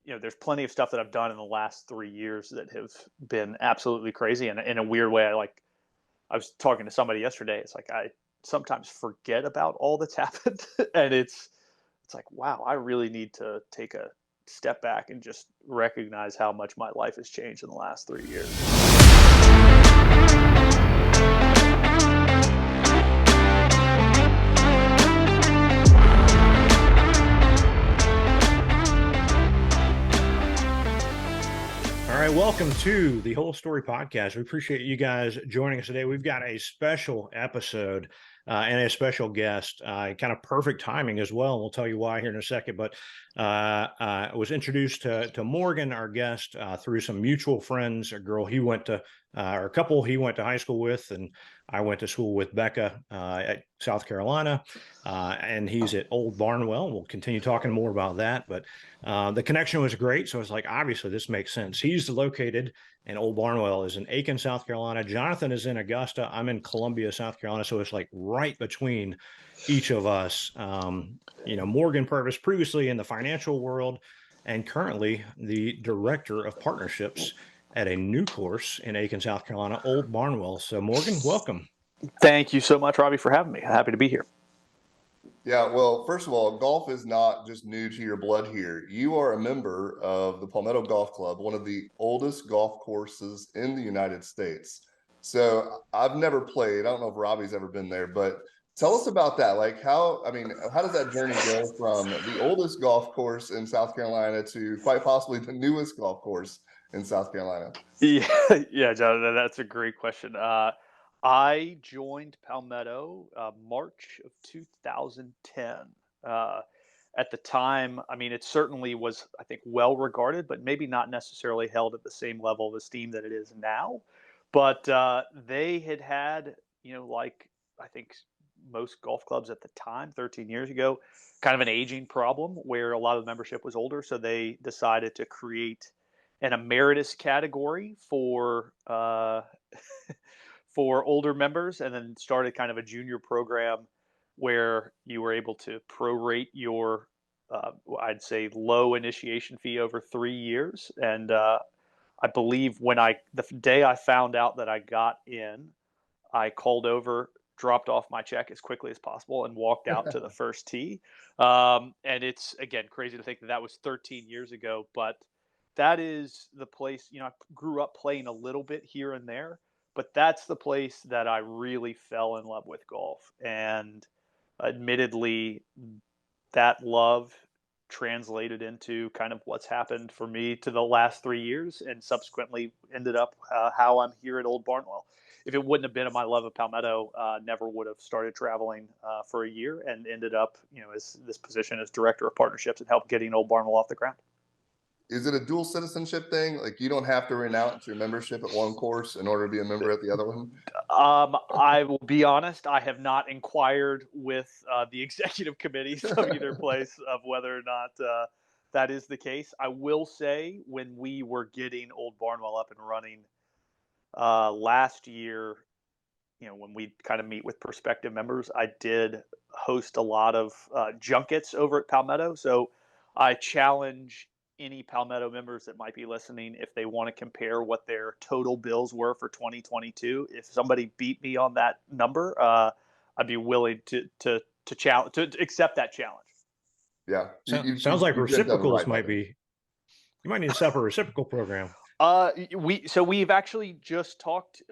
there's plenty of stuff that I've done in the last 3 years that have been absolutely crazy. And in a weird way, I was talking to somebody yesterday. It's like I sometimes forget about all that's happened, and it's like, wow, I really need to take a step back and just recognize how much my life has changed in the last 3 years. All right, welcome to the Whole Story Podcast. We appreciate you guys joining us today. We've got a special episode and a special guest, kind of perfect timing as well. We'll tell you why here in a second. But I was introduced to Morgan, our guest, through some mutual friends, a girl he went to, or a couple he went to high school with, and I went to school with Becca at South Carolina, and he's at Old Barnwell. We'll continue talking more about that, but the connection was great. So it's like, obviously this makes sense. He's located in Old Barnwell, is in Aiken, South Carolina. Jonathan is in Augusta. I'm in Columbia, South Carolina. So it's like right between each of us. Morgan Purvis, previously in the financial world and currently the director of partnerships at a new course in Aiken, South Carolina, Old Barnwell. So Morgan, welcome. Thank you so much, Robby, for having me. Happy to be here. Yeah, well, first of all, golf is not just new to your blood here. You are a member of the Palmetto Golf Club, one of the oldest golf courses in the United States. So I've never played. I don't know if Robby's ever been there, but tell us about that. Like how does that journey go from the oldest golf course in South Carolina to quite possibly the newest golf course in South Carolina? Yeah, Jonathan, that's a great question. I joined Palmetto March of 2010. At the time, I mean, it certainly was, I think, well regarded, but maybe not necessarily held at the same level of esteem that it is now. But they had, like I think most golf clubs at the time, 13 years ago, kind of an aging problem where a lot of the membership was older. So they decided to create an emeritus category for for older members, and then started kind of a junior program where you were able to prorate your, I'd say, low initiation fee over 3 years. And I believe the day I found out that I got in, I called over, dropped off my check as quickly as possible, and walked out to the first tee. And it's, again, crazy to think that was 13 years ago, but that is the place. I grew up playing a little bit here and there, but that's the place that I really fell in love with golf. And admittedly, that love translated into kind of what's happened for me to the last 3 years, and subsequently ended up how I'm here at Old Barnwell. If it wouldn't have been my love of Palmetto, never would have started traveling for a year, and ended up, as this position as director of partnerships and helped getting Old Barnwell off the ground. Is it a dual citizenship thing? Like you don't have to renounce your membership at one course in order to be a member at the other one? I will be honest, I have not inquired with the executive committees of either place of whether or not that is the case. I will say, when we were getting Old Barnwell up and running last year, when we kind of meet with prospective members, I did host a lot of junkets over at Palmetto. So I challenge any Palmetto members that might be listening, if they want to compare what their total bills were for 2022. If somebody beat me on that number, I'd be willing to accept that challenge. Yeah, sounds like reciprocals might be. You might need to set up a reciprocal program. We've actually just talked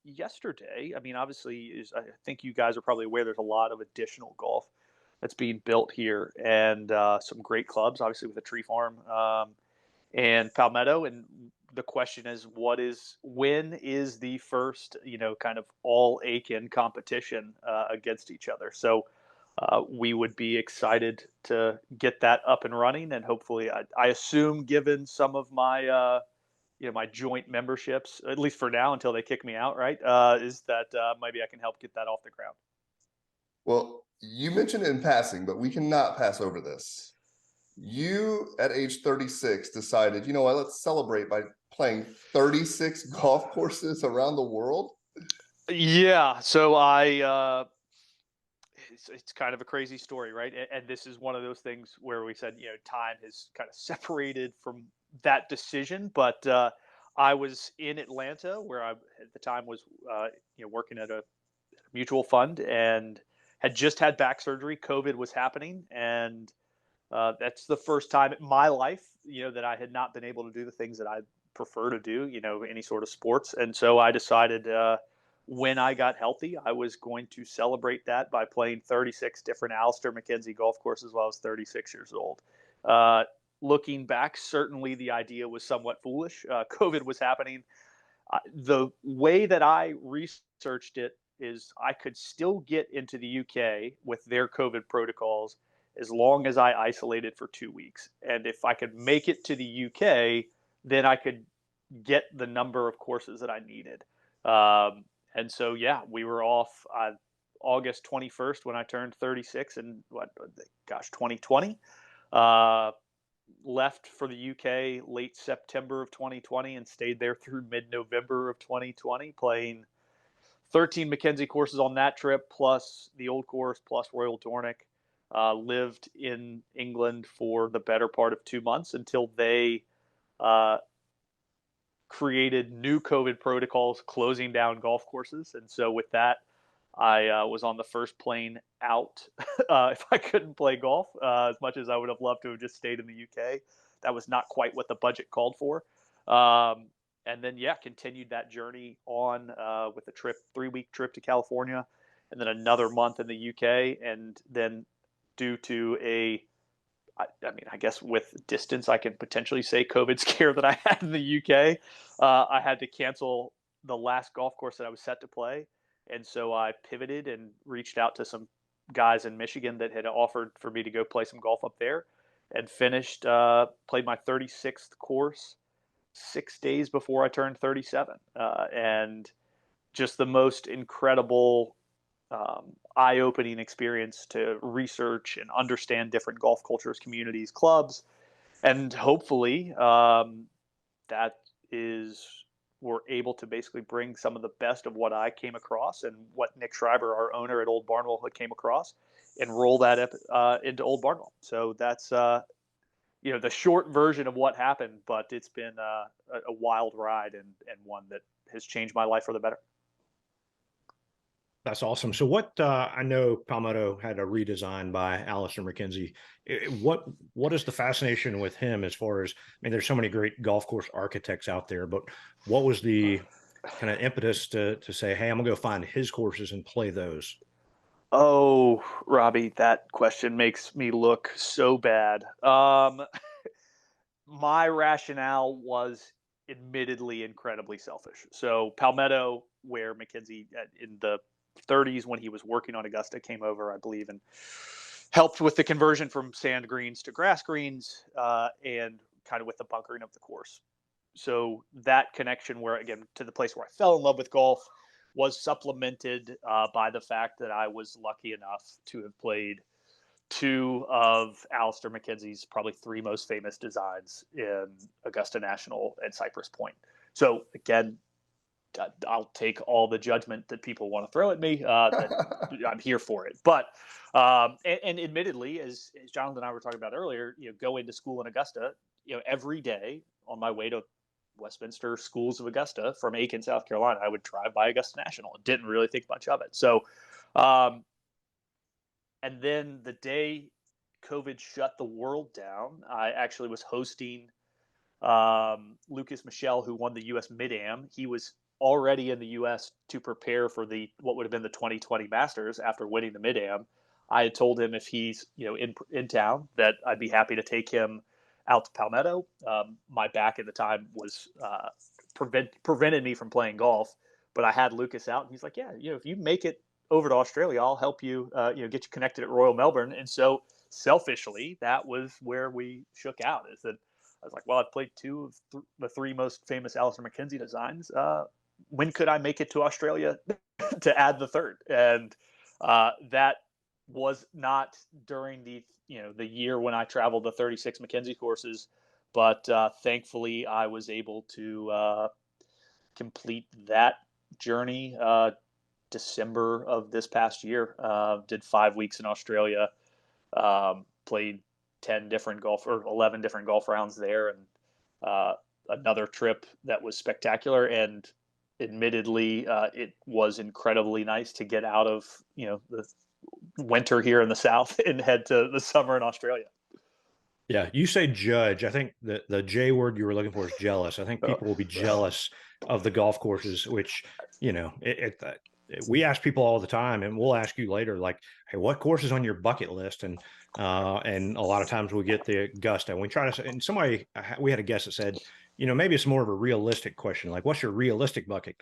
yesterday. I mean, obviously, I think you guys are probably aware there's a lot of additional golf that's being built here, and some great clubs, obviously, with the Tree Farm and Palmetto. And the question is, when is the first, kind of all Aiken competition against each other? So we would be excited to get that up and running, and hopefully, I assume, given some of my my joint memberships, at least for now, until they kick me out, right, is that maybe I can help get that off the ground. Well, you mentioned it in passing, but we cannot pass over this. You, at age 36, decided, let's celebrate by playing 36 golf courses around the world. Yeah. So it's kind of a crazy story, right? And this is one of those things where we said, time has kind of separated from that decision. But I was in Atlanta, where I at the time was, working at a mutual fund, and had just had back surgery. COVID was happening, and that's the first time in my life, that I had not been able to do the things that I prefer to do, any sort of sports. And so I decided, when I got healthy, I was going to celebrate that by playing 36 different Alister Mackenzie golf courses while I was 36 years old. Uh, Looking back, certainly the idea was somewhat foolish. COVID was happening. The way that I researched it is I could still get into the UK with their COVID protocols as long as I isolated for 2 weeks. And if I could make it to the UK, then I could get the number of courses that I needed. And so, yeah, we were off August 21st when I turned 36 in 2020. Uh, Left for the UK late September of 2020 and stayed there through mid-November of 2020, playing 13 Mackenzie courses on that trip, plus the Old Course, plus Royal Dornick. Lived in England for the better part of 2 months until they uh, created new COVID protocols closing down golf courses. And so with that, I was on the first plane out. If I couldn't play golf, as much as I would have loved to have just stayed in the UK, that was not quite what the budget called for. And then, yeah, continued that journey on with a 3-week trip to California, and then another month in the UK. And then due to I guess with distance, I can potentially say COVID scare that I had in the UK, I had to cancel the last golf course that I was set to play. And so I pivoted and reached out to some guys in Michigan that had offered for me to go play some golf up there, and played my 36th course 6 days before I turned 37. And just the most incredible, eye-opening experience to research and understand different golf cultures, communities, clubs, and hopefully that is we're able to basically bring some of the best of what I came across and what Nick Schreiber, our owner at Old Barnwell, had came across, and roll that up into Old Barnwell. So that's the short version of what happened, but it's been a wild ride, and one that has changed my life for the better. That's awesome. So what I know Palmetto had a redesign by Alister Mackenzie. What is the fascination with him as far as, I mean, there's so many great golf course architects out there, but what was the kind of impetus to say, hey, I'm gonna go find his courses and play those? Oh, Robby, that question makes me look so bad. My rationale was admittedly incredibly selfish. So Palmetto, where Mackenzie in the 30s when he was working on Augusta came over, I believe, and helped with the conversion from sand greens to grass greens, and kind of with the bunkering of the course. So that connection, where again to the place where I fell in love with golf, was supplemented by the fact that I was lucky enough to have played two of Alister Mackenzie's probably three most famous designs in Augusta National and Cypress Point. So again, I'll take all the judgment that people want to throw at me. I'm here for it. But and admittedly, as Jonathan and I were talking about earlier, going to school in Augusta, every day on my way to Westminster Schools of Augusta from Aiken, South Carolina, I would drive by Augusta National and didn't really think much of it. So, and then the day COVID shut the world down, I actually was hosting Lucas Michel, who won the U.S. Mid-Am. He was already in the U.S. to prepare for what would have been the 2020 Masters after winning the Mid-Am. I had told him if he's in town that I'd be happy to take him out to Palmetto. My back at the time was prevented me from playing golf, but I had Lucas out, and he's like, "Yeah, if you make it over to Australia, I'll help you, get you connected at Royal Melbourne." And so, selfishly, that was where we shook out. Is that I was like, "Well, I've played two of the three most famous Alister Mackenzie designs. When could I make it to Australia to add the third?" And that was not during the year when I traveled the 36 Mackenzie courses, but thankfully I was able to complete that journey December of this past year. Did 5 weeks in Australia. Played 10 different golf or 11 different golf rounds there, and another trip that was spectacular. And admittedly, it was incredibly nice to get out of the winter here in the South and head to the summer in Australia. Yeah, you say judge. I think the J word you were looking for is jealous. I think people will be jealous of the golf courses, which, we ask people all the time, and we'll ask you later, like, hey, what course is on your bucket list? And a lot of times we get the Augusta, and we try to, and we had a guest that said, maybe it's more of a realistic question. Like, what's your realistic bucket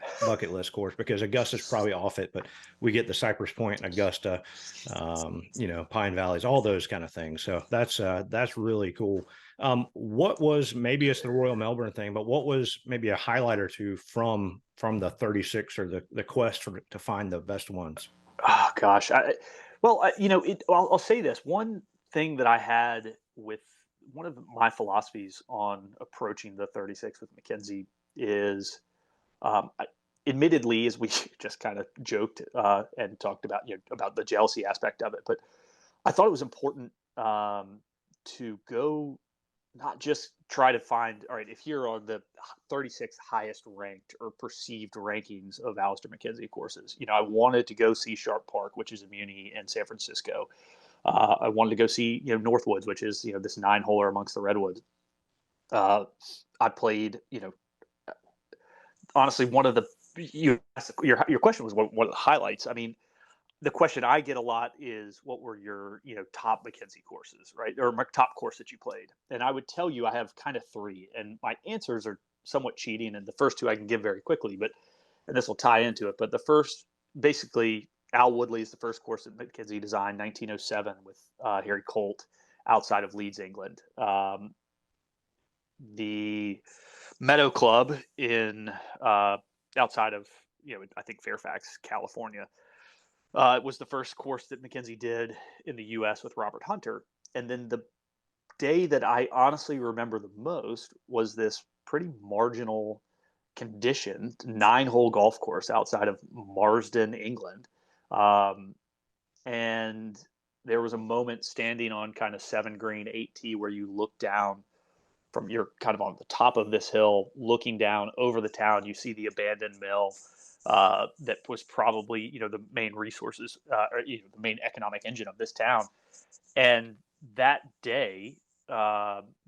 list course? Because Augusta's probably off it, but we get the Cypress Point and Augusta, Pine Valleys, all those kind of things. So that's really cool. What was, maybe it's the Royal Melbourne thing, but what was maybe a highlight or two from the 36 or the quest to find the best ones? Oh gosh. I'll say this. One thing that I had with one of my philosophies on approaching the 36 with Mackenzie is, admittedly, as we just kind of joked and talked about, about the jealousy aspect of it, but I thought it was important to go, not just try to find, all right, if you're on the 36th highest ranked or perceived rankings of Alister Mackenzie courses, I wanted to go see Sharp Park, which is a Muni in San Francisco. I wanted to go see, Northwoods, which is, this 9-holer amongst the redwoods. I played, honestly, one of the, your question was one of the highlights. I mean, the question I get a lot is, what were your, top Mackenzie courses, right? Or my top course that you played? And I would tell you I have kind of three, and my answers are somewhat cheating. And the first two I can give very quickly, and this will tie into it. But the first, basically, Al Woodley is the first course that Mackenzie designed, 1907, with Harry Colt, outside of Leeds, England. The Meadow Club in outside of, I think Fairfax, California. It was the first course that Mackenzie did in the U.S. with Robert Hunter. And then the day that I honestly remember the most was this pretty marginal conditioned 9-hole golf course outside of Marsden, England. And there was a moment standing on kind of 7-green 8T where you look down from, you're kind of on the top of this hill, looking down over the town. You see the abandoned mill. That was probably, the main resources, or the main economic engine of this town. And that day,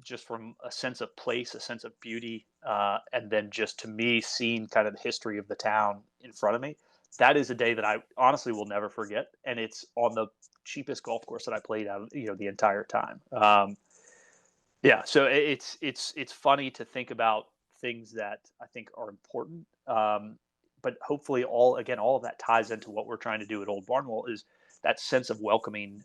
just from a sense of place, a sense of beauty, and then just to me seeing kind of the history of the town in front of me, that is a day that I honestly will never forget. And it's on the cheapest golf course that I played out, the entire time. Yeah, so it's funny to think about things that I think are important. But hopefully all of that ties into what we're trying to do at Old Barnwell, is that sense of welcoming.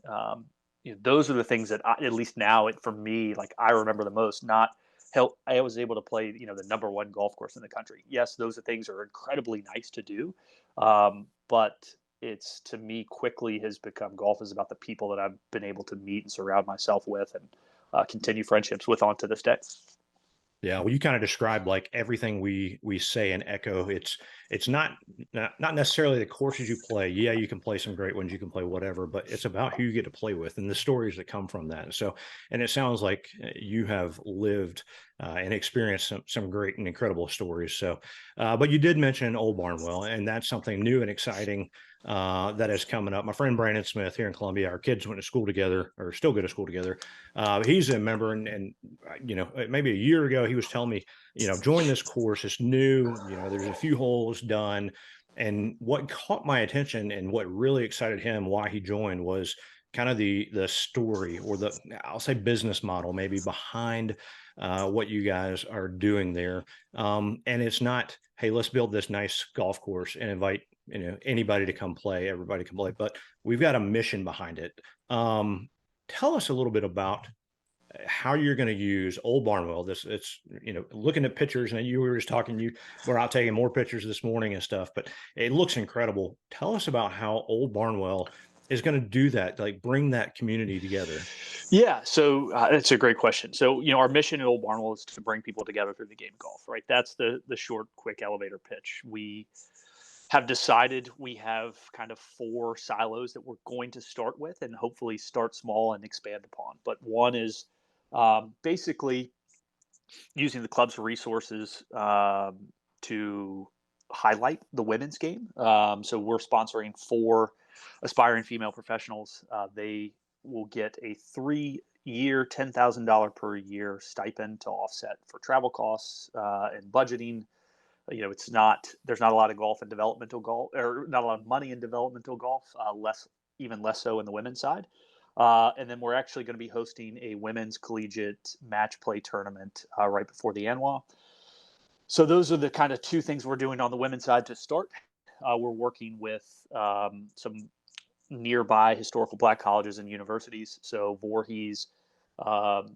Those are the things that at least now, for me, like, I remember the most. Not hell, I was able to play, the number one golf course in the country. Yes, those things are incredibly nice to do, but it's, to me, quickly has become, golf is about the people that I've been able to meet and surround myself with, and continue friendships with on to this day. Yeah, well, you kind of described like everything we say and echo. It's not necessarily the courses you play. Yeah, you can play some great ones, you can play whatever, but it's about who you get to play with and the stories that come from that. So, and it sounds like you have lived and experienced some great and incredible stories. So, but you did mention Old Barnwell, and that's something new and exciting that is coming up. My friend Brandon Smith here in Columbia, our kids went to school together, or still go to school together. He's a member, and maybe a year ago he was telling me, join this course. It's new. There's a few holes done, and what caught my attention and what really excited him why he joined was kind of the story, or I'll say business model maybe behind what you guys are doing there. And it's not, hey, let's build this nice golf course and invite anybody to come play, everybody can play, but we've got a mission behind it. Tell us a little bit about how you're going to use Old Barnwell. It's looking at pictures, and you were just talking, you were out taking more pictures this morning and stuff, but it looks incredible. Tell us about how Old Barnwell is going to do that, like bring that community together. Yeah, so that's a great question. So, our mission at Old Barnwell is to bring people together through the game of golf, right? That's the short, quick elevator pitch. We have decided we have kind of 4 silos that we're going to start with, and hopefully start small and expand upon. But one is basically using the club's resources to highlight the women's game. So we're sponsoring 4 aspiring female professionals. They will get a 3-year, $10,000 per year stipend to offset for travel costs and budgeting. There's not a lot of golf and developmental golf, or not a lot of money in developmental golf, even less so in the women's side. And then we're actually going to be hosting a women's collegiate match play tournament right before the annual. So those are the kind of 2 things we're doing on the women's side to start. We're working with some nearby historical Black colleges and universities. So Voorhees,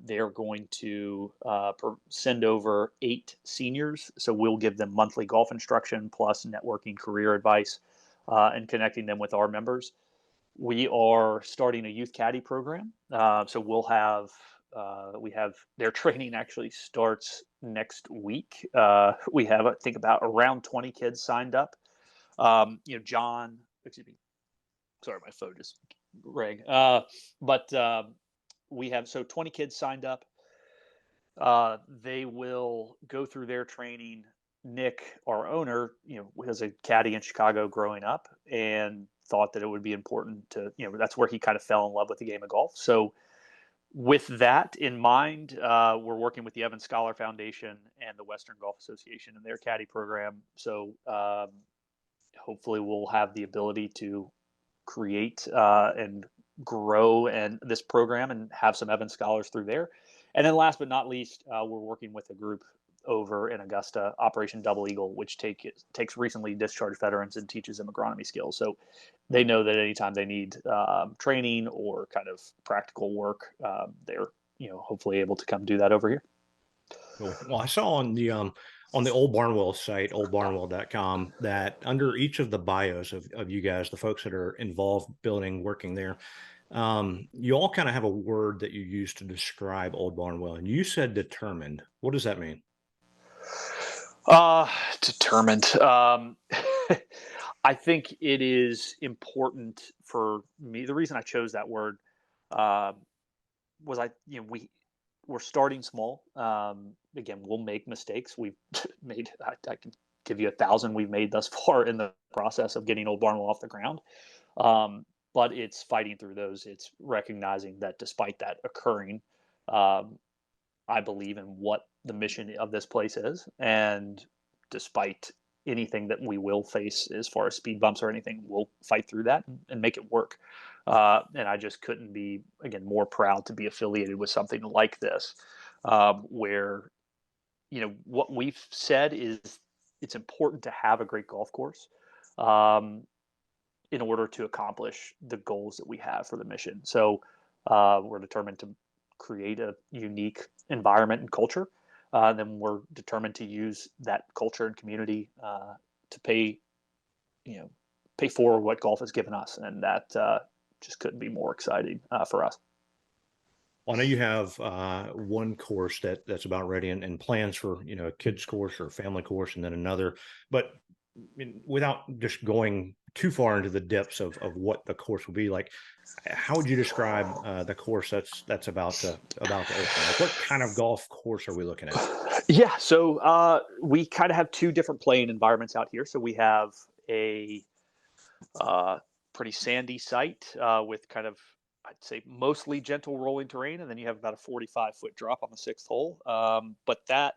they're going to send over 8 seniors. So we'll give them monthly golf instruction plus networking, career advice, and connecting them with our members. We are starting a youth caddy program. So we have their training actually starts next week. We have, I think, about around 20 kids signed up. John, excuse me. Sorry, my phone just rang. But we have 20 kids signed up. They will go through their training. Nick, our owner, was a caddy in Chicago growing up and thought that it would be important to, that's where he kind of fell in love with the game of golf. So with that in mind, we're working with the Evans Scholar Foundation and the Western Golf Association and their caddy program. So hopefully we'll have the ability to create and grow and this program and have some Evans Scholars through there. And then last but not least, we're working with a group over in Augusta, Operation Double Eagle, which takes recently discharged veterans and teaches them agronomy skills. So they know that anytime they need training or kind of practical work, they're hopefully able to come do that over here. Cool. Well, I saw on the Old Barnwell site, oldbarnwell.com, that under each of the bios of you guys, the folks that are involved building, working there, you all kind of have a word that you use to describe Old Barnwell, and you said determined. What does that mean? Determined. I think it is important for me. The reason I chose that word was we're starting small. Again, we'll make mistakes. We've made. I can give you 1,000 we've made thus far in the process of getting Old Barnwell off the ground. But it's fighting through those. It's recognizing that despite that occurring, I believe in what the mission of this place is, and despite anything that we will face as far as speed bumps or anything, we'll fight through that and make it work. And I just couldn't be, again, more proud to be affiliated with something like this, where what we've said is it's important to have a great golf course in order to accomplish the goals that we have for the mission. So we're determined to create a unique environment and culture. Then we're determined to use that culture and community to pay forward what golf has given us, and that just couldn't be more exciting for us. Well, I know you have one course that's about ready, and plans for a kids course or family course, and then another. But without just going too far into the depths of what the course will be like, how would you describe the course that's about to open? Like, what kind of golf course are we looking at? Yeah, so we kind of have 2 different playing environments out here. So we have a pretty sandy site with kind of, I'd say, mostly gentle rolling terrain, and then you have about a 45-foot drop on the 6th hole. But that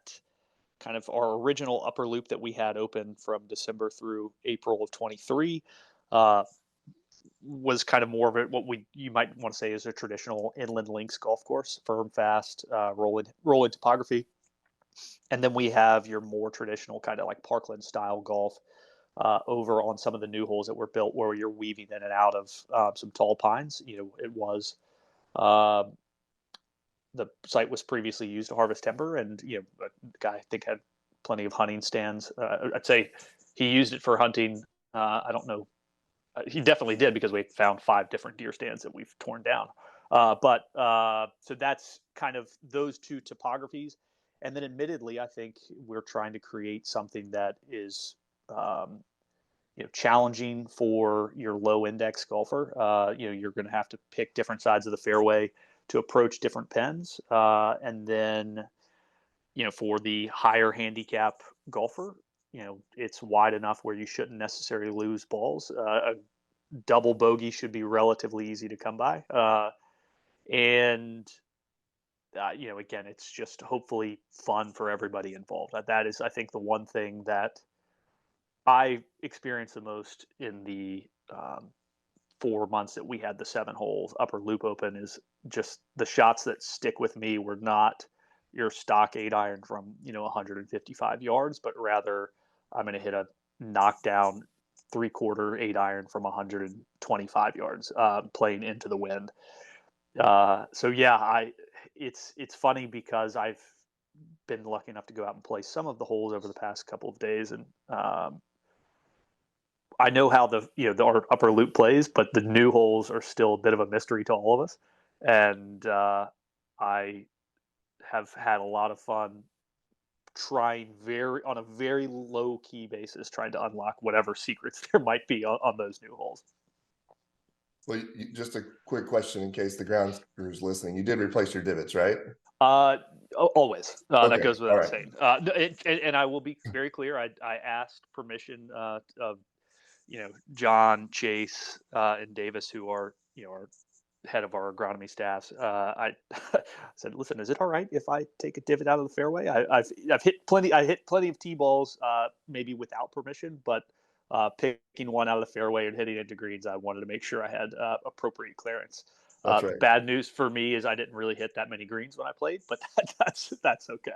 kind of our original upper loop that we had open from December through April of 23 was kind of more of it, you might want to say is a traditional inland links golf course, firm, fast, rolling topography. And then we have your more traditional kind of like Parkland style golf over on some of the new holes that were built where you're weaving in and out of some tall pines. It was the site was previously used to harvest timber, and the guy, I think, had plenty of hunting stands. I'd say he used it for hunting. I don't know. He definitely did, because we found 5 different deer stands that we've torn down. So that's kind of those 2 topographies. And then admittedly, I think we're trying to create something that is, challenging for your low index golfer. You're going to have to pick different sides of the fairway to approach different pins. And then, for the higher handicap golfer, it's wide enough where you shouldn't necessarily lose balls. A double bogey should be relatively easy to come by. And again, it's just hopefully fun for everybody involved. That is, I think, the one thing that I experienced the most in the 4 months that we had the 7 holes upper loop open is just the shots that stick with me were not your stock 8-iron from 155 yards, but rather I'm going to hit a knockdown 3/4 8-iron from 125 yards, playing into the wind. So yeah, it's funny because I've been lucky enough to go out and play some of the holes over the past couple of days, and I know how the upper loop plays, but the new holes are still a bit of a mystery to all of us, and I have had a lot of fun trying on a very low key basis, trying to unlock whatever secrets there might be on those new holes. Well, just a quick question in case the ground crew's listening. You did replace your divots, right? Always. Okay. That goes without All right. saying. And I will be very clear. I asked permission of John, Chase, and Davis, who are our head of our agronomy staffs. I said, listen, is it all right if I take a divot out of the fairway? I've hit plenty. I hit plenty of tee balls, maybe without permission, but picking one out of the fairway and hitting it to greens, I wanted to make sure I had appropriate clearance. That's right. Bad news for me is I didn't really hit that many greens when I played, but that's okay.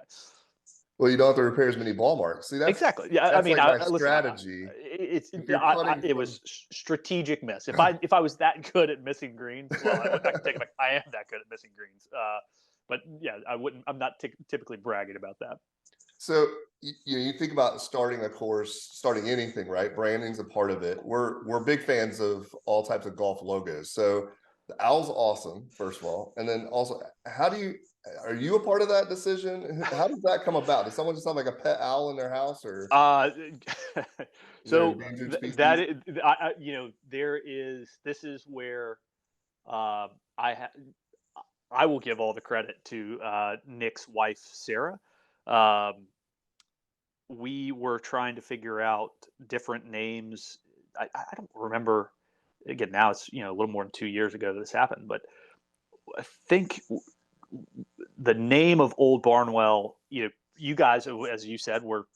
Well, you don't have to repair as many ball marks. See, that's exactly. Yeah, that's I mean, like my listen, strategy. it was strategic miss. If I was that good at missing greens, well, I can take it back. I am that good at missing greens. But yeah, I wouldn't. I'm not typically bragging about that. So you think about starting a course, starting anything, right? Branding's a part of it. We're big fans of all types of golf logos. So the owl's awesome, first of all, and then also, are you a part of that decision? How does that come about? Does someone just have like a pet owl in their house, or so species? there is. This is where I will give all the credit to Nick's wife, Sarah. We were trying to figure out different names. I don't remember. Again, now it's a little more than 2 years ago that this happened, but I think the name of Old Barnwell. You guys, as you said, were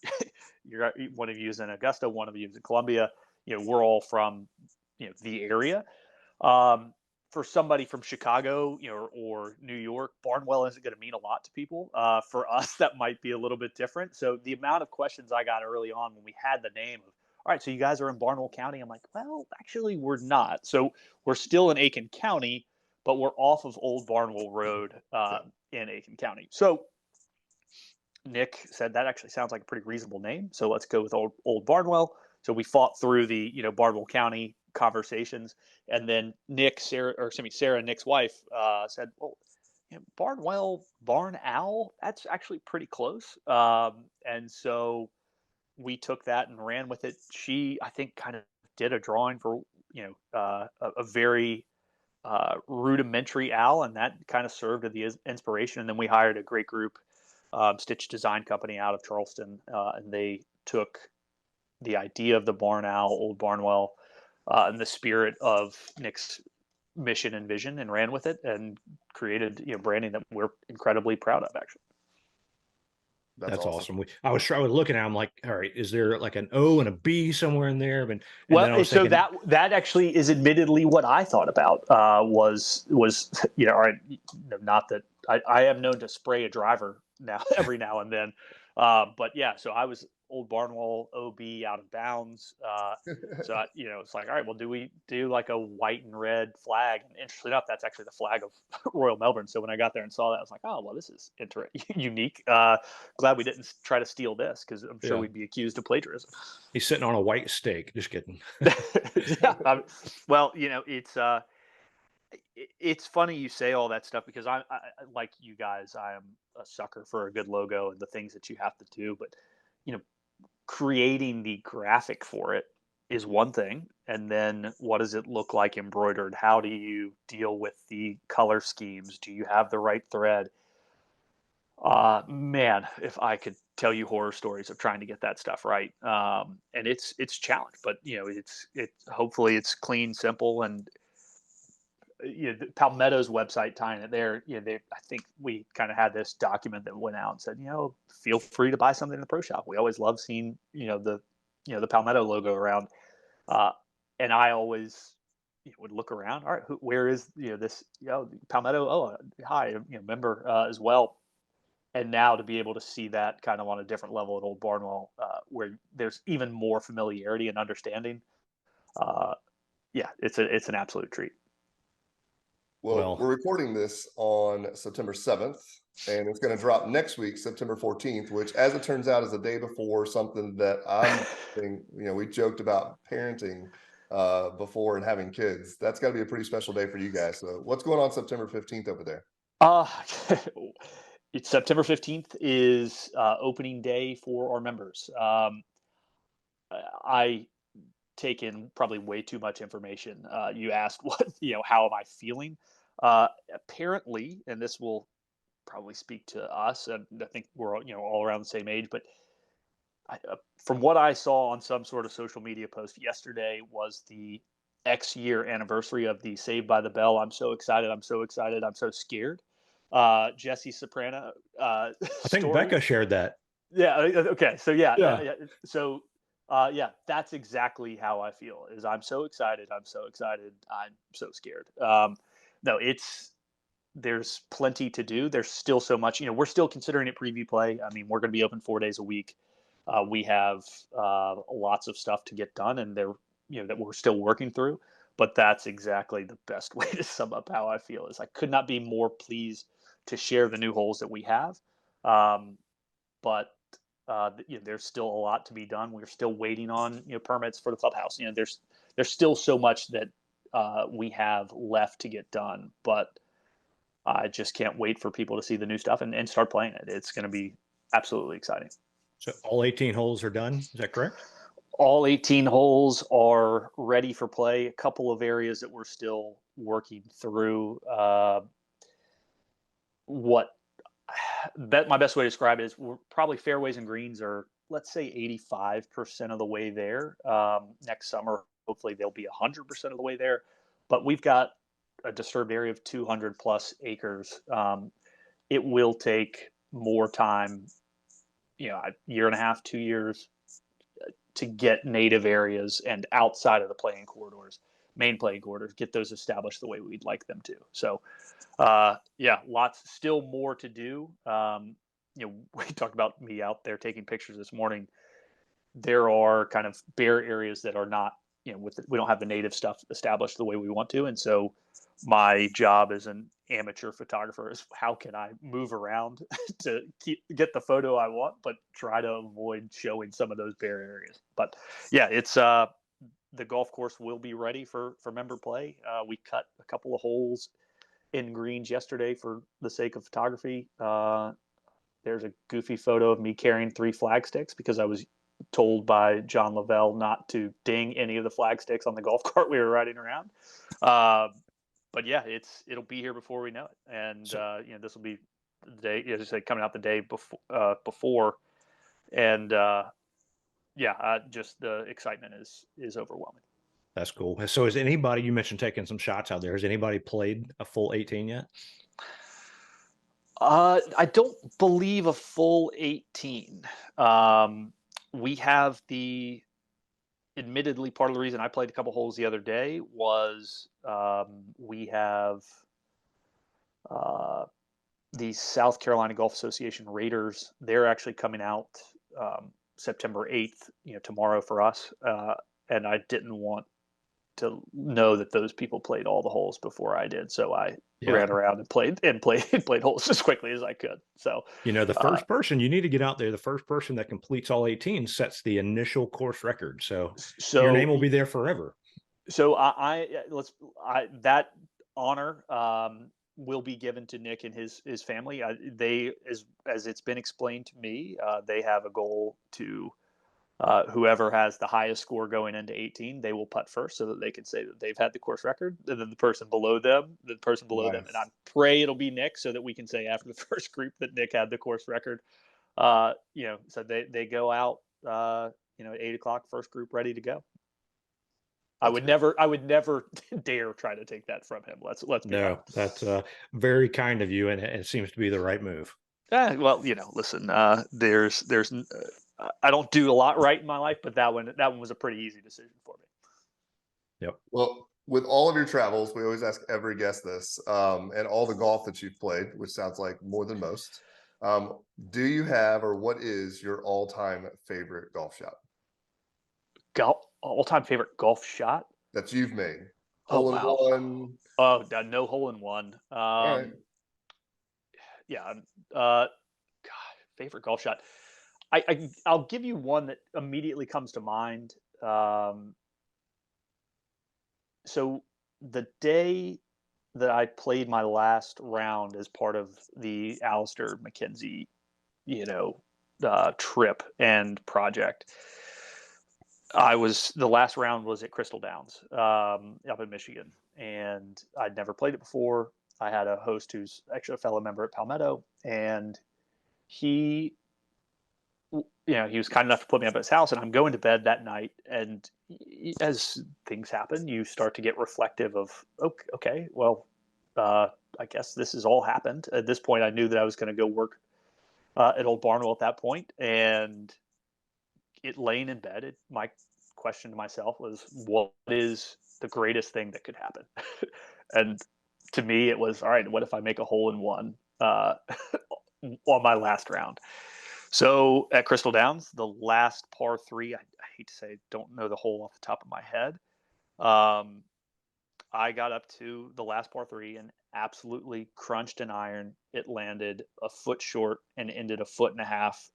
one of you is in Augusta, one of you is in Columbia. We're all from the area. For somebody from Chicago, or New York, Barnwell isn't going to mean a lot to people. For us, that might be a little bit different. So the amount of questions I got early on when we had the name of, all right, so you guys are in Barnwell County. I'm like, well, actually, we're not. So we're still in Aiken County, but we're off of Old Barnwell Road in Aiken County. So Nick said that actually sounds like a pretty reasonable name. So let's go with Old Barnwell. So we fought through the Barnwell County conversations, and then Sarah, Nick's wife, said, "Well, Barnwell, Barn Owl, that's actually pretty close." And so we took that and ran with it. She, I think, kind of did a drawing for a very rudimentary owl, and that kind of served as the inspiration. And then we hired a great group, Stitch Design Company out of Charleston, and they took the idea of the barn owl, Old Barnwell, and the spirit of Nick's mission and vision, and ran with it and created branding that we're incredibly proud of. Actually, that's awesome. I was looking at. I'm like, all right, is there like an O and a B somewhere in there? So that actually is admittedly what I thought about. Was all right. Not that I am known to spray a driver now every now and then, but yeah. So I was Old Barnwell OB out of bounds. So it's like, all right, well, do we do like a white and red flag? And interestingly enough, that's actually the flag of Royal Melbourne. So when I got there and saw that, I was like, oh, well, this is unique. Glad we didn't try to steal this, because I'm sure we'd be accused of plagiarism. He's sitting on a white steak. Just kidding. Yeah. Well, it's funny you say all that stuff, because I like you guys, I am a sucker for a good logo and the things that you have to do, but creating the graphic for it is one thing, and then what does it look like embroidered? How do you deal with the color schemes? Do you have the right thread? Man, if I could tell you horror stories of trying to get that stuff right. And it's challenge, but it hopefully it's clean, simple, and Palmetto's website tying it there. I think we kind of had this document that went out and said, feel free to buy something in the pro shop. We always love seeing the Palmetto logo around, uh, and I always would look around. All right, where is this Palmetto? Oh, hi, member as well. And now to be able to see that kind of on a different level at Old Barnwell, where there's even more familiarity and understanding. Uh, yeah, it's an absolute treat. Well, we're Well, recording this on September 7th, and it's going to drop next week, September 14th, which, as it turns out, is a day before something that we joked about parenting before and having kids. That's got to be a pretty special day for you guys. So, what's going on September 15th over there? Uh, it's September 15th is opening day for our members. I take in probably way too much information. You asked how am I feeling? Apparently, and this will probably speak to us, and I think we're all around the same age, but from what I saw on some sort of social media post yesterday was the X year anniversary of the Saved by the Bell. I'm so excited. I'm so excited. I'm so scared. Jesse Soprano I think story. Becca shared that. Yeah. Okay. So yeah. Yeah. Yeah. So yeah, that's exactly how I feel. Is I'm so excited. I'm so excited. I'm so scared. No, there's plenty to do. There's still so much. We're still considering it preview play. I mean, we're going to be open 4 days a week. We have lots of stuff to get done, and that we're still working through. But that's exactly the best way to sum up how I feel. Is I could not be more pleased to share the new holes that we have. But there's still a lot to be done. We're still waiting on permits for the clubhouse. There's still so much that we have left to get done, but I just can't wait for people to see the new stuff and start playing it. It's going to be absolutely exciting. So all 18 holes are done. Is that correct? All 18 holes are ready for play. A couple of areas that we're still working through. What my best way to describe it is we're probably fairways and greens are, let's say, 85% of the way there. Next summer, hopefully they'll be 100% of the way there. But we've got a disturbed area of 200 plus acres. It will take more time, a year and a half, 2 years to get native areas and outside of the main playing corridors, get those established the way we'd like them to. So, yeah, lots, still more to do. We talked about me out there taking pictures this morning. There are kind of bare areas that are not, we don't have the native stuff established the way we want to. And so my job as an amateur photographer is how can I move around to get the photo I want, but try to avoid showing some of those bare areas. But yeah, it's the golf course will be ready for member play. We cut a couple of holes in greens yesterday for the sake of photography. There's a goofy photo of me carrying 3 flag sticks because I was told by John Lavelle not to ding any of the flag sticks on the golf cart we were riding around. But yeah, it'll be here before we know it, and So, this will be the day, as I said, coming out the day before, and yeah, just the excitement is overwhelming. that's cool. So has anybody, you mentioned taking some shots out there, has anybody played a full 18 yet? I don't believe a full 18. We have admittedly, part of the reason I played a couple holes the other day was we have uh, the South Carolina Golf Association Raiders. They're actually coming out September 8th, tomorrow for us. And I didn't want to know that those people played all the holes before I did. So I Yeah. ran around and played holes as quickly as I could. So, The uh, first person you need to get out there, the first person that completes all 18 sets the initial course record. So your name so, will be there forever. so that honor will be given to Nick and his family. They, as it's been explained to me, they have a goal to Whoever has the highest score going into 18, they will putt first so that they can say that they've had the course record. And then the person below them, and I Nice. pray it'll be Nick so that we can say after the first group that Nick had the course record. So they go out, at 8 o'clock, first group ready to go. I would never dare try to take that from him. Let's be No, honest. that's very kind of you, and it seems to be the right move. Well, listen, I don't do a lot right in my life, but that one was a pretty easy decision for me. Yep. Well, with all of your travels, we always ask every guest this, and all the golf that you've played, which sounds like more than most. Do you have, or what is your all-time favorite golf shot All-time favorite golf shot? that you've made? Oh, Hole in wow. one. Oh, no hole in one. All right. Yeah. Favorite golf shot. I'll give you one that immediately comes to mind. So the day that I played my last round as part of the Alister Mackenzie, trip and project, the last round was at Crystal Downs, up in Michigan, and I'd never played it before. I had a host who's actually a fellow member at Palmetto, and he he was kind enough to put me up at his house, and I'm going to bed that night. And as things happen, you start to get reflective of, okay, well, I guess this has all happened. At this point, I knew that I was going to go work at Old Barnwell at that point, and laying in bed, my question to myself was, what is the greatest thing that could happen? And to me, it was, all right, what if I make a hole in one on my last round? So at Crystal Downs, the last par three, I hate to say, don't know the hole off the top of my head. I got up to the last par three and absolutely crunched an iron. It landed a foot short and ended a foot and a half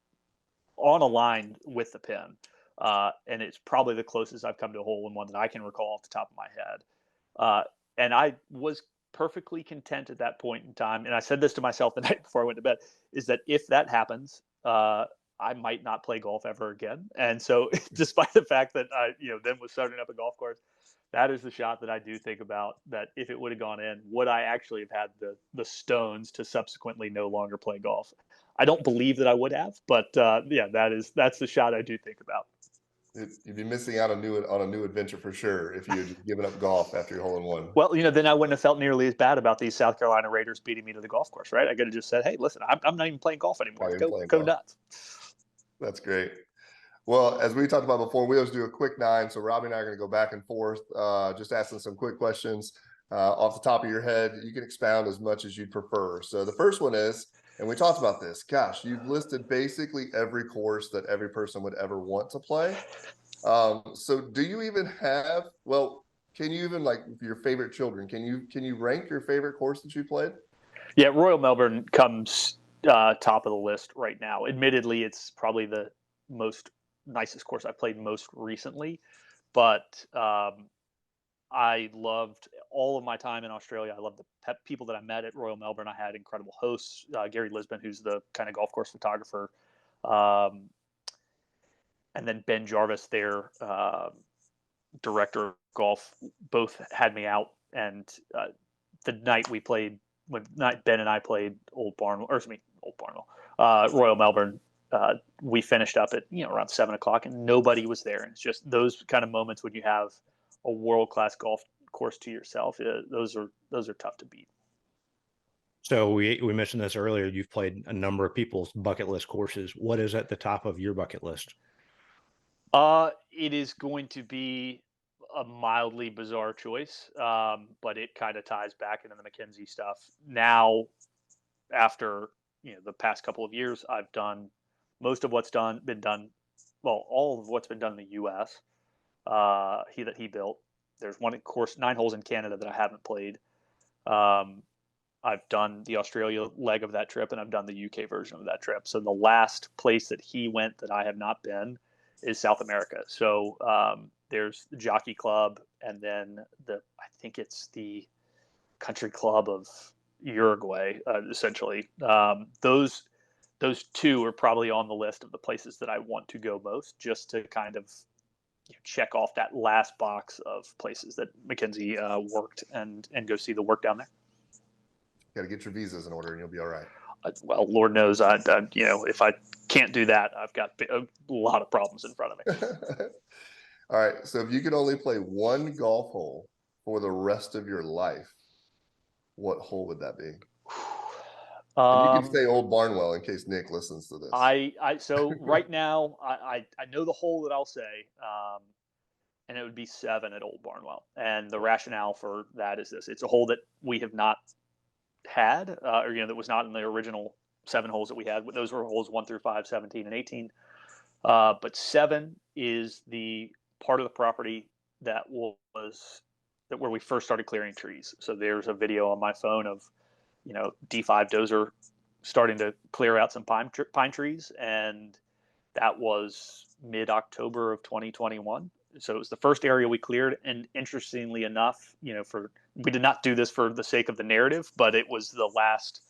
on a line with the pin. And it's probably the closest I've come to a hole in one that I can recall off the top of my head. And I was perfectly content at that point in time. And I said this to myself the night before I went to bed, is that if that happens, I might not play golf ever again. And so despite the fact that I, then was starting up a golf course, that is the shot that I do think about, that if it would have gone in, would I actually have had the stones to subsequently no longer play golf? I don't believe that I would have, but that's the shot I do think about. You'd be missing out on a new adventure for sure if you had just given up golf after your hole in one. Well, then I wouldn't have felt nearly as bad about these South Carolina Raiders beating me to the golf course, right? I could have just said, "Hey, listen, I'm not even playing golf anymore. Go nuts." That's great. Well, as we talked about before, we always do a quick 9. So Robby and I are going to go back and forth, just asking some quick questions off the top of your head. You can expound as much as you'd prefer. So the first one is, and we talked about this, gosh, you've listed basically every course that every person would ever want to play. So do you even have, can you even, like, your favorite children, can you rank your favorite course that you played? Yeah, Royal Melbourne comes top of the list right now. Admittedly, it's probably the nicest course I've played most recently, but I loved all of my time in Australia. I loved the people that I met at Royal Melbourne. I had incredible hosts, Gary Lisbon, who's the kind of golf course photographer, and then Ben Jarvis, their director of golf, both had me out. And the night Ben and I played Old Barnwell, Royal Melbourne, we finished up at around 7 o'clock, and nobody was there. And it's just those kind of moments when you have a world-class golf course to yourself. Those are tough to beat. So we mentioned this earlier. You've played a number of people's bucket list courses. What is at the top of your bucket list? It is going to be a mildly bizarre choice, but it kind of ties back into the Mackenzie stuff. Now, after the past couple of years, I've done most of what's been done. Well, all of what's been done in the U.S. He built. There's one course, 9 holes in Canada that I haven't played. I've done the Australia leg of that trip, and I've done the UK version of that trip. So the last place that he went that I have not been is South America. So there's the Jockey Club, and then I think it's the Country Club of Uruguay, essentially. Those those two are probably on the list of the places that I want to go most, just to kind of check off that last box of places that Mackenzie worked and go see the work down there. Got to get your visas in order and you'll be all right. Well, Lord knows, if I can't do that, I've got a lot of problems in front of me. All right. So if you could only play one golf hole for the rest of your life, what hole would that be? And you can say Old Barnwell in case Nick listens to this. So right now, I know the hole that I'll say, and it would be 7 at Old Barnwell. And the rationale for that is this: it's a hole that we have not had, or that was not in the original 7 holes that we had. Those were holes 1 through 5, 17, and 18. But 7 is the part of the property that where we first started clearing trees. So there's a video on my phone of D5 dozer starting to clear out some pine trees, and that was mid-October of 2021. So it was the first area we cleared, and interestingly enough, we did not do this for the sake of the narrative, but it was the last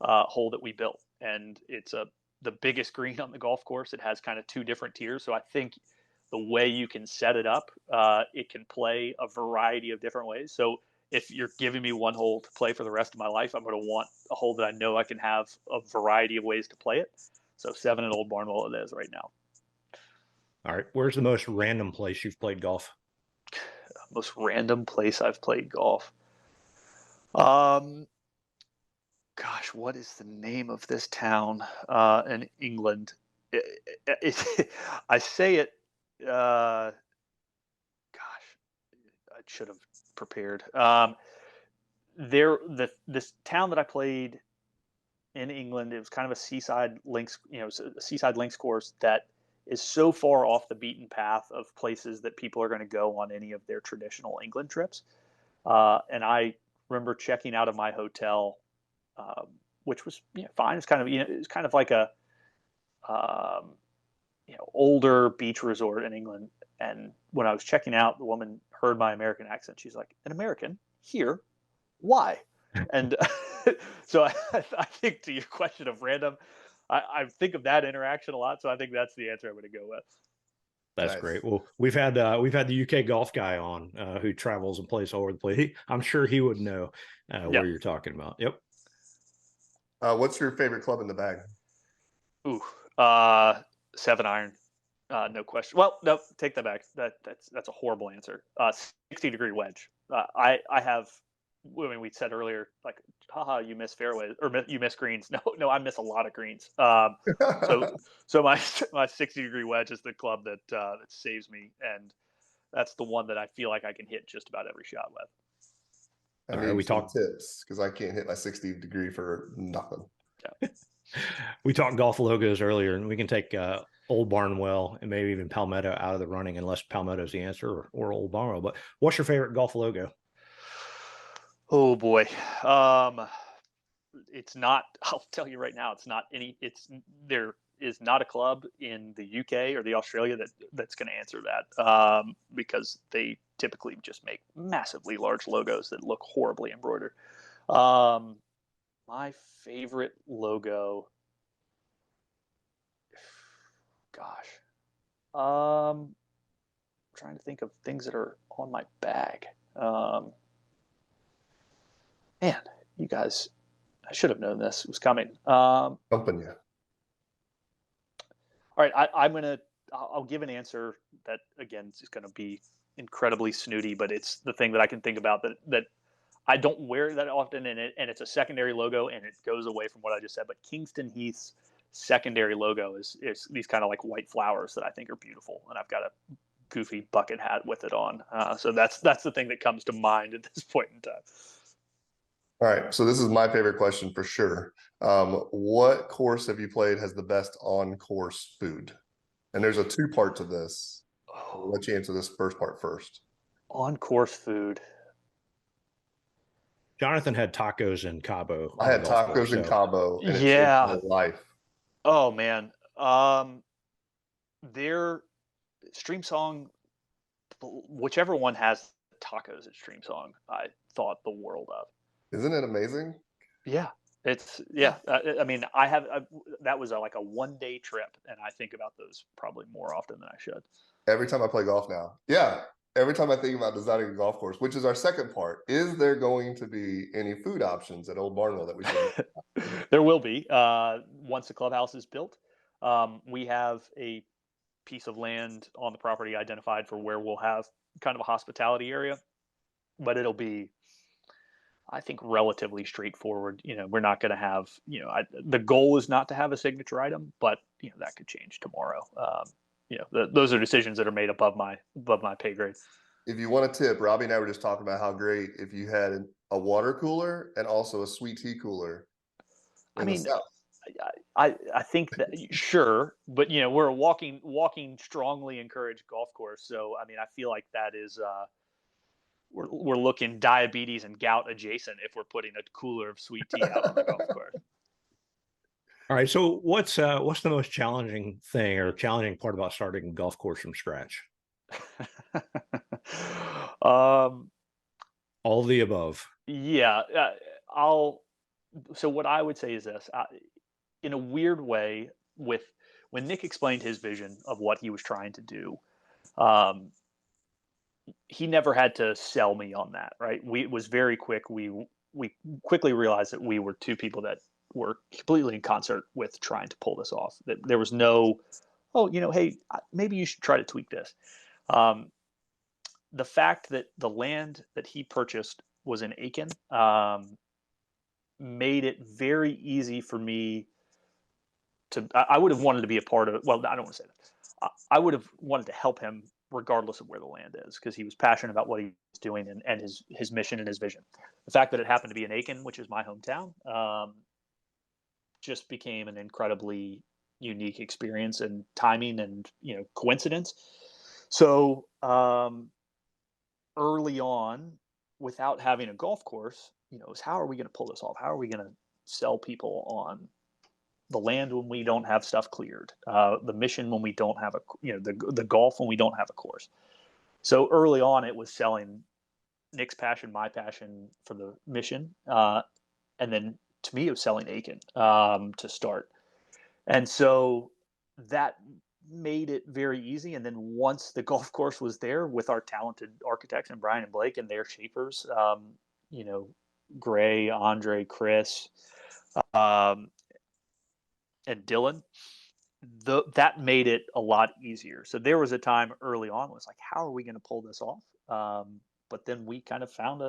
hole that we built, and it's the biggest green on the golf course. It has kind of 2 different tiers, so I think the way you can set it up, it can play a variety of different ways. So if you're giving me one hole to play for the rest of my life, I'm going to want a hole that I know I can have a variety of ways to play it. So 7 at Old Barnwell it is right now. All right. Where's the most random place you've played golf? Most random place I've played golf. Gosh, what is the name of this town in England? I say it. Gosh, I should have prepared. This town that I played in England, it was kind of a seaside links, a seaside links course that is so far off the beaten path of places that people are going to go on any of their traditional England trips. And I remember checking out of my hotel, which was fine. It's kind of it's kind of like a older beach resort in England. And when I was checking out, the woman heard my American accent. She's like, "An American here? Why?" And so I think, to your question of random, I think of that interaction a lot. So I think that's the answer I'm going to go with. That's Nice. great. Well, we've had the UK golf guy on who travels and plays all over the place. I'm sure he would know where you're talking about. Yep. What's your favorite club in the bag? Ooh, 7-iron, no question. Well, no, take that back. That's a horrible answer. 60-degree wedge. I have. I mean, we said earlier, like, haha, you miss fairways or you miss greens. No, I miss a lot of greens. So my 60-degree wedge is the club that saves me, and that's the one that I feel like I can hit just about every shot with. I need some tips because I can't hit my 60-degree for nothing. Yeah. We talked golf logos earlier, and we can take Old Barnwell and maybe even Palmetto out of the running, unless Palmetto's the answer or Old Barnwell. But what's your favorite golf logo? Oh boy. It's not, I'll tell you right now, there is not a club in the UK or the Australia that's going to answer that, because they typically just make massively large logos that look horribly embroidered. My favorite logo, gosh, I'm trying to think of things that are on my bag. Man, you guys, I should have known this was coming. Jumping you. All right, I'll give an answer that, again, is going to be incredibly snooty, but it's the thing that I can think about that I don't wear that often, and it's a secondary logo, and it goes away from what I just said. But Kingston Heath's secondary logo is these kind of like white flowers that I think are beautiful, and I've got a goofy bucket hat with it on. So that's the thing that comes to mind at this point in time. All right, so this is my favorite question for sure. What course have you played has the best on-course food? And there's a 2-part to this. I'll let you answer this first part first. On-course food. Jonathan had tacos in Cabo. I had tacos in Cabo, and it changed my life. Oh man, their Stream Song, whichever one has tacos at Stream Song, I thought the world of. Isn't it amazing? Yeah, It's I mean, that was like a 1-day trip, and I think about those probably more often than I should. Every time I play golf now. Yeah. Every time I think about designing a golf course, which is our second part, is there going to be any food options at Old Barnwell that we should? There will be once the clubhouse is built. We have a piece of land on the property identified for where we'll have kind of a hospitality area, but it'll be, I think, relatively straightforward. We're not going to have, the goal is not to have a signature item, but that could change tomorrow. Those are decisions that are made above my pay grade. If you want a tip, Robby and I were just talking about how great if you had a water cooler and also a sweet tea cooler I in the mean, South. I think that sure, but we're a walking strongly encouraged golf course, so I mean I feel like that is we're looking diabetes and gout adjacent if we're putting a cooler of sweet tea out on the golf course. All right. So what's the most challenging thing or challenging part about starting a golf course from scratch? um, All of the above. yeah, I'll. So what I would say is this: in a weird way, with when Nick explained his vision of what he was trying to do, um, he never had to sell me on that. Right? It was very quick. We quickly realized that we were two people that were completely in concert with trying to pull this off. That there was no, oh, hey, maybe you should try to tweak this. Um, the fact that the land that he purchased was in Aiken made it very easy for me to. I would have wanted to be a part of it. Well, I don't want to say that. I would have wanted to help him regardless of where the land is because he was passionate about what he was doing and his mission and his vision. The fact that it happened to be in Aiken, which is my hometown, just became an incredibly unique experience and timing and coincidence. So early on, without having a golf course, is how are we going to pull this off? How are we going to sell people on the land when we don't have stuff cleared, the mission when we don't have the golf when we don't have a course. So early on, it was selling Nick's passion, my passion for the mission, and then to me, it was selling Aiken to start. And so that made it very easy. And then once the golf course was there with our talented architects and Brian and Blake and their shapers, Gray, Andre, Chris, um, and Dylan, that made it a lot easier. So there was a time early on was like, how are we going to pull this off? But then we kind of found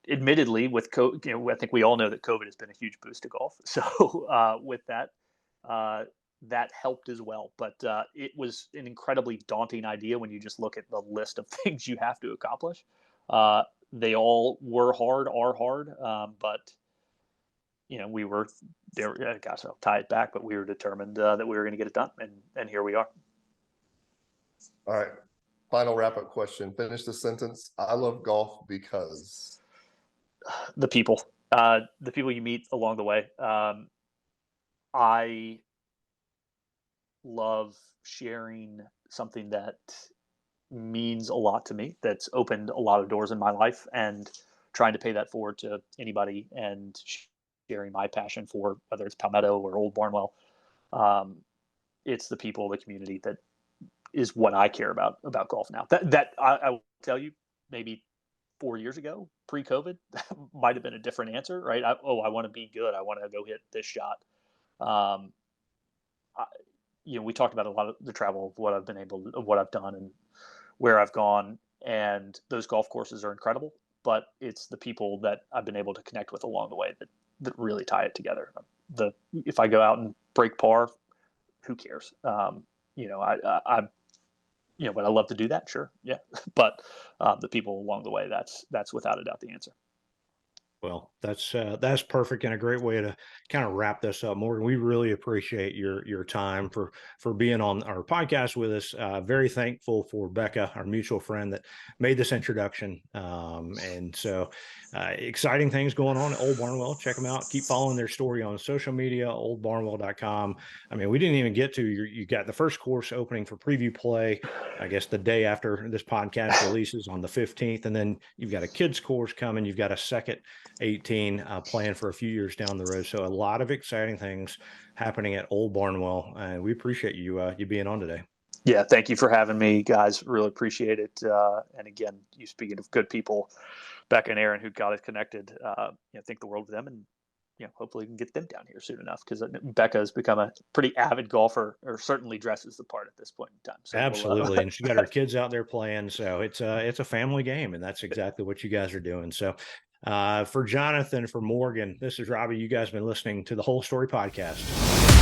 admittedly with COVID, I think we all know that COVID has been a huge boost to golf. So with that, that helped as well. But it was an incredibly daunting idea when you just look at the list of things you have to accomplish. They all were hard, are hard, but we were there. Gosh, I'll tie it back, but we were determined that we were going to get it done, and here we are. All right. Final wrap-up question. Finish the sentence. I love golf because the people you meet along the way. I love sharing something that means a lot to me, that's opened a lot of doors in my life, and trying to pay that forward to anybody and sharing my passion for whether it's Palmetto or Old Barnwell. It's the people, the community that is what I care about golf now. That I will tell you, maybe 4 years ago, pre-COVID, might have been a different answer, right? I want to be good. I want to go hit this shot. We talked about a lot of the travel of what I've done and where I've gone, and those golf courses are incredible. But it's the people that I've been able to connect with along the way that really tie it together. If I go out and break par, who cares? But I love to do that, sure, yeah. But the people along the way, that's without a doubt the answer. Well, that's perfect and a great way to kind of wrap this up, Morgan. We really appreciate your time for being on our podcast with us. Very thankful for Becca, our mutual friend, that made this introduction. And so exciting things going on at Old Barnwell. Check them out. Keep following their story on social media, oldbarnwell.com. I mean, we didn't even get to you got the first course opening for preview play, I guess the day after this podcast releases on the 15th, and then you've got a kids course coming. You've got a second 18, planned for a few years down the road. So a lot of exciting things happening at Old Barnwell, and we appreciate you you being on today. Yeah, thank you for having me, guys. Really appreciate it. And again, you speaking of good people, Becca and Aaron, who got us connected, think the world of them, and hopefully we can get them down here soon enough, because Becca has become a pretty avid golfer, or certainly dresses the part at this point in time. So Absolutely, and she got her kids out there playing, so it's a family game, and that's exactly what you guys are doing. So, for Jonathan, for Morgan, this is Robby. You guys have been listening to the Whole Story Podcast.